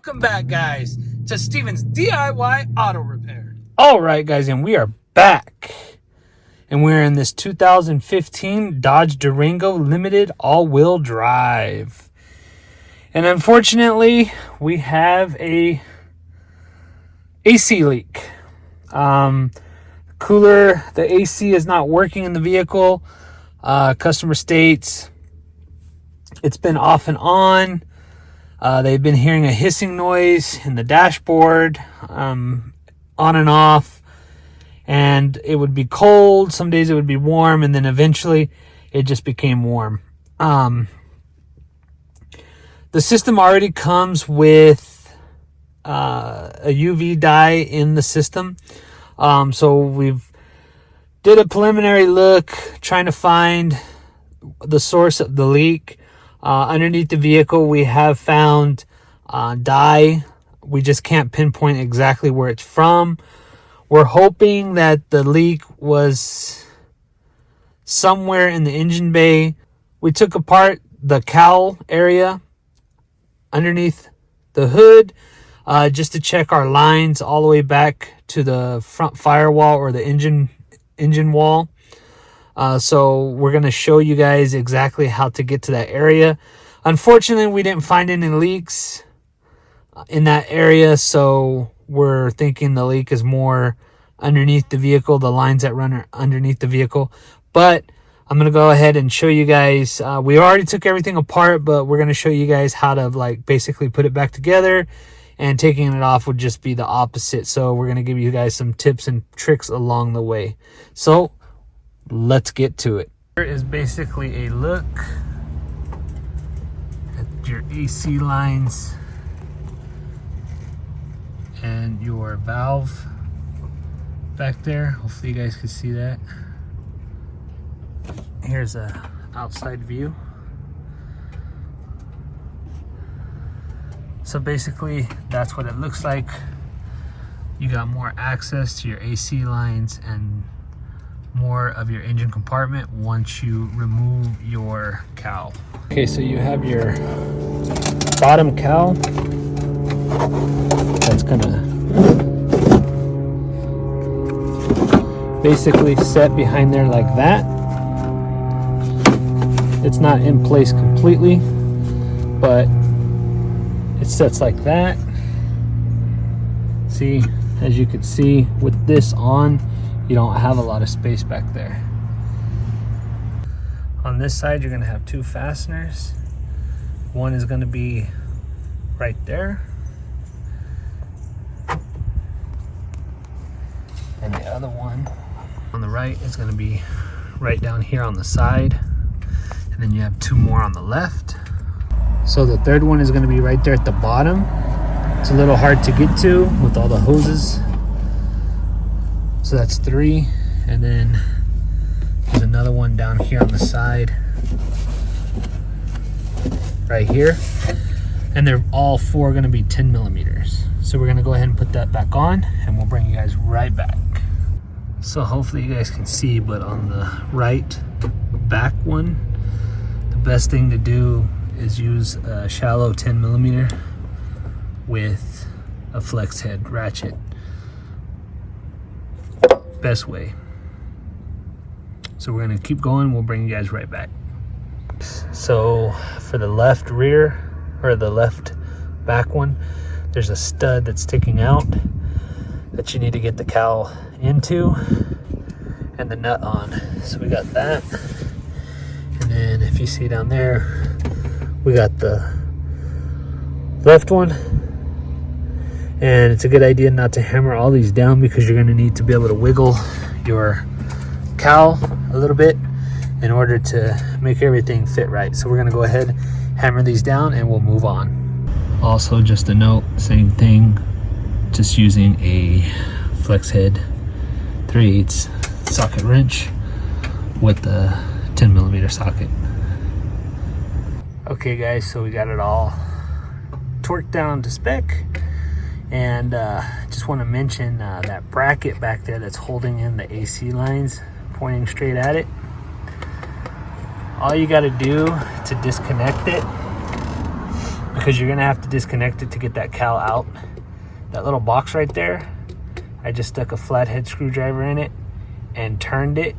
Welcome back, guys, to Steven's DIY Auto Repair. All right, guys, and we are back. And we're in this 2015 Dodge Durango Limited all-wheel drive. And unfortunately, we have a AC leak. The AC is not working in the vehicle. Customer states it's been off and on. They've been hearing a hissing noise in the dashboard, on and off, and it would be cold. Some days it would be warm, and then eventually it just became warm. The system already comes with a UV dye in the system. So we've did a preliminary look trying to find the source of the leak. Underneath the vehicle, we have found dye. We just can't pinpoint exactly where it's from. We're hoping that the leak was somewhere in the engine bay. We took apart the cowl area underneath the hood just to check our lines all the way back to the front firewall or the engine wall. So we're going to show you guys exactly how to get to that area. Unfortunately, we didn't find any leaks in that area, so we're thinking the leak is more underneath the vehicle, the lines that run underneath the vehicle. But I'm going to go ahead and show you guys. We already took everything apart, but we're going to show you guys how to basically put it back together, and taking it off would just be the opposite. So we're going to give you guys some tips and tricks along the way. So let's get to it. Here is basically a look at your AC lines and your valve back there. Hopefully you guys can see that. Here's a outside view. So basically that's what it looks like. You got more access to your AC lines and more of your engine compartment once you remove your cowl. Okay, so you have your bottom cowl that's gonna basically set behind there like that. It's not in place completely, but it sets like that. See, as you can see with this on, you don't have a lot of space back there. On this side, you're gonna have two fasteners. One is gonna be right there, and the other one on the right is gonna be right down here on the side. And then you have two more on the left. So the third one is gonna be right there at the bottom. It's a little hard to get to with all the hoses. So that's three, and then there's another one down here on the side, right here, and they're all four going to be 10 millimeters. So we're going to go ahead and put that back on, and we'll bring you guys right back. So hopefully you guys can see, but on the right back one, the best thing to do is use a shallow 10 millimeter with a flex head ratchet. Best way. So we're gonna keep going. We'll bring you guys right back. So for the left rear, or the left back one, there's a stud that's sticking out that you need to get the cowl into and the nut on. So we got that, and then if you see down there, we got the left one. And it's a good idea not to hammer all these down, because you're going to need to be able to wiggle your cowl a little bit in order to make everything fit right. So we're going to go ahead, hammer these down, and we'll move on. Also, just a note, same thing, just using a flex head 3/8 socket wrench with the 10 millimeter socket. Okay guys, so we got it all torqued down to spec. And just want to mention that bracket back there that's holding in the AC lines, pointing straight at it. All you got to do to disconnect it because you're gonna have to disconnect it to get that cowl out. That little box right there, I just stuck a flathead screwdriver in it and turned it,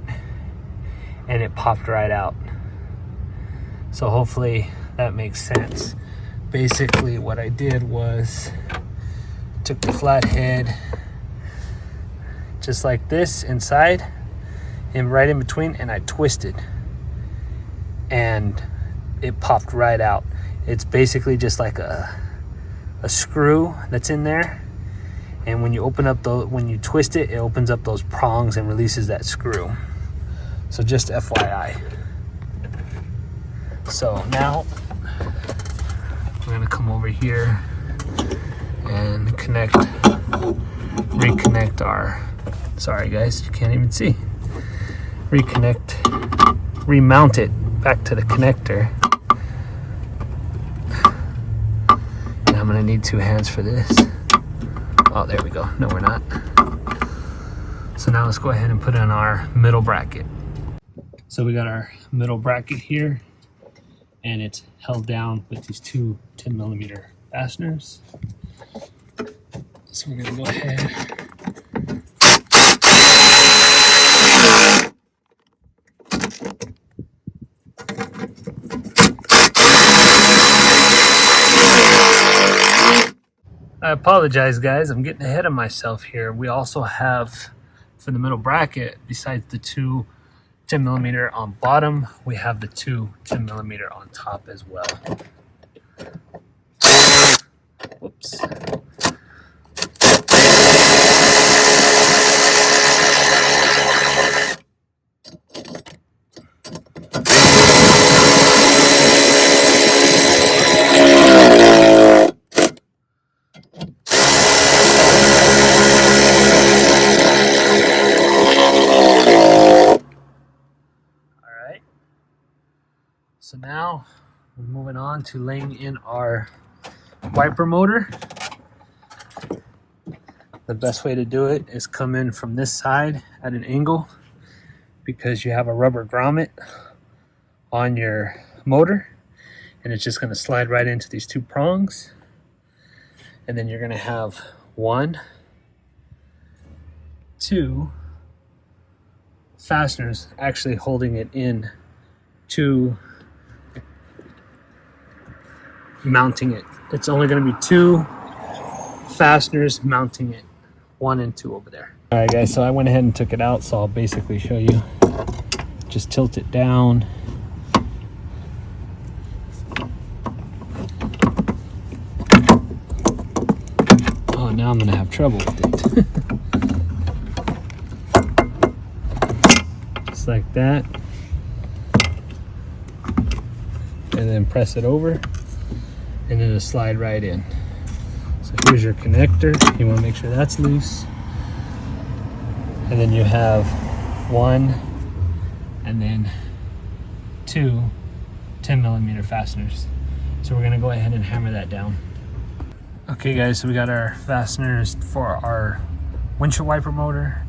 and it popped right out. So hopefully that makes sense. Basically what I did was took the flathead just like this inside and right in between, and I twisted and it popped right out. It's basically just like a screw that's in there, and when you open up when you twist it, it opens up those prongs and releases that screw. So just FYI. So now we're gonna come over here and reconnect our, sorry guys, you can't even see. Remount it back to the connector. And I'm gonna need 2 hands for this. Oh, there we go. No, we're not. So now let's go ahead and put in our middle bracket. So we got our middle bracket here, and it's held down with these 2 10mm fasteners. So we're gonna go ahead. I apologize guys, I'm getting ahead of myself here. We also have, for the middle bracket, besides the 2 10mm on bottom, we have the 2 10mm on top as well. Whoops. So now we're moving on to laying in our wiper motor. The best way to do it is come in from this side at an angle, because you have a rubber grommet on your motor, and it's just going to slide right into these 2 prongs, and then you're going to have 1, 2 fasteners actually holding it in to mounting it. It's only going to be 2 fasteners mounting it, 1 and 2 over there. All right guys, so I went ahead and took it out, so I'll basically show you. Just tilt it down. Oh, now I'm going to have trouble with it. Just like that. And then press it over, and then it'll slide right in. So here's your connector. You want to make sure that's loose. And then you have 1 and then 2 10mm fasteners. So we're going to go ahead and hammer that down. Okay guys, so we got our fasteners for our windshield wiper motor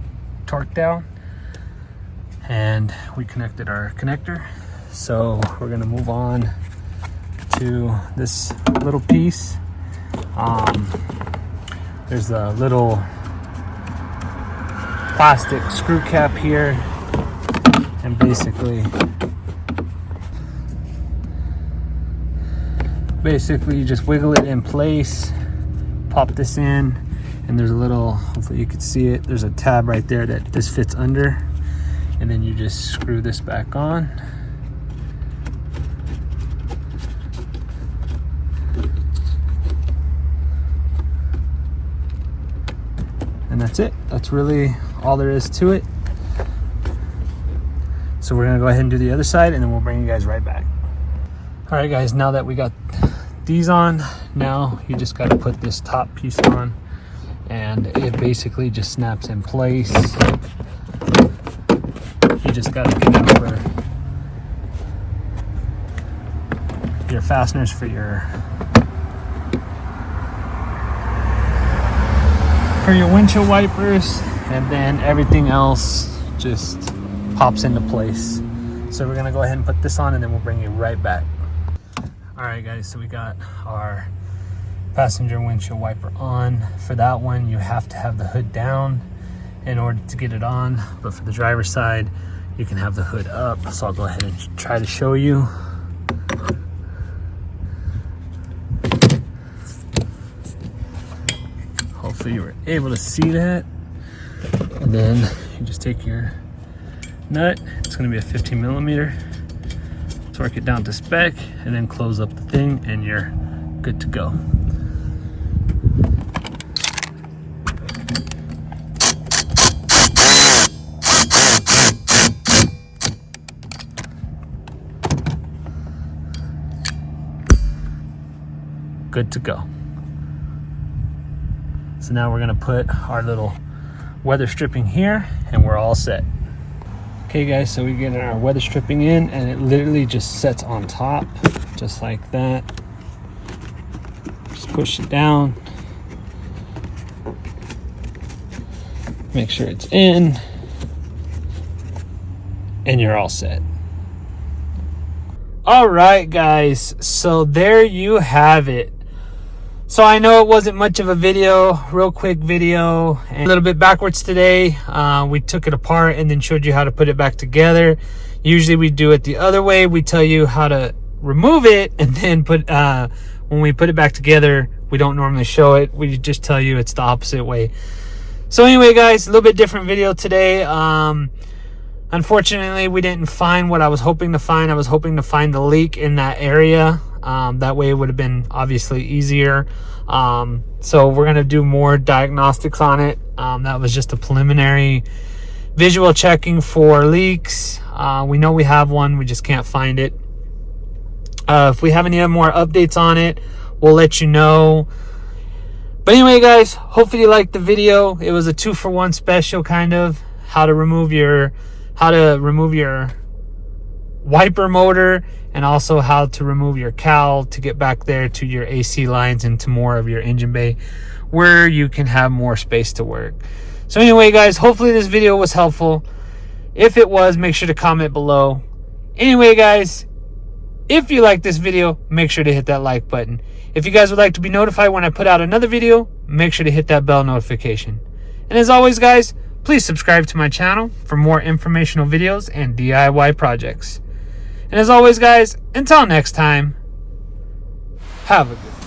torqued down, and we connected our connector. So we're going to move on to this little piece. There's a little plastic screw cap here, and basically you just wiggle it in place, pop this in, and there's a little, hopefully you can see it, there's a tab right there that this fits under, and then you just screw this back on. And that's it. That's really all there is to it. So we're gonna go ahead and do the other side, and then we'll bring you guys right back. All right guys, now that we got these on, now you just got to put this top piece on, and it basically just snaps in place. You just got to get over your fasteners for your windshield wipers, and then everything else just pops into place. So we're gonna go ahead and put this on, and then we'll bring you right back. All right, guys, so we got our passenger windshield wiper on. For that one, you have to have the hood down in order to get it on, but for the driver's side, you can have the hood up. So I'll go ahead and try to show you. Hopefully you were able to see that. And then you just take your nut. It's going to be a 15 millimeter. Torque it down to spec and then close up the thing and you're good to go. Good to go. So now we're gonna put our little weather stripping here and we're all set. Okay guys, so we get our weather stripping in and it literally just sets on top, just like that. Just push it down. Make sure it's in and you're all set. All right guys, so there you have it. So I know it wasn't much of a video, real quick video, and a little bit backwards today. We took it apart and then showed you how to put it back together. Usually we do it the other way. We tell you how to remove it and then when we put it back together, we don't normally show it. We just tell you it's the opposite way. So anyway guys, a little bit different video today. Unfortunately, we didn't find what I was hoping to find. I was hoping to find the leak in that area. That way it would have been obviously easier. So we're going to do more diagnostics on it. That was just a preliminary visual checking for leaks. We know we have one, we just can't find it. If we have any more updates on it, we'll let you know. But anyway guys, hopefully you liked the video. It was a 2-for-1 special, kind of how to remove your wiper motor, and also how to remove your cowl to get back there to your AC lines and to more of your engine bay where you can have more space to work. So anyway guys, hopefully this video was helpful. If it was, make sure to comment below. Anyway guys, if you like this video, make sure to hit that like button. If you guys would like to be notified when I put out another video, make sure to hit that bell notification. And as always guys, please subscribe to my channel for more informational videos and DIY projects. And as always guys, until next time, have a good one.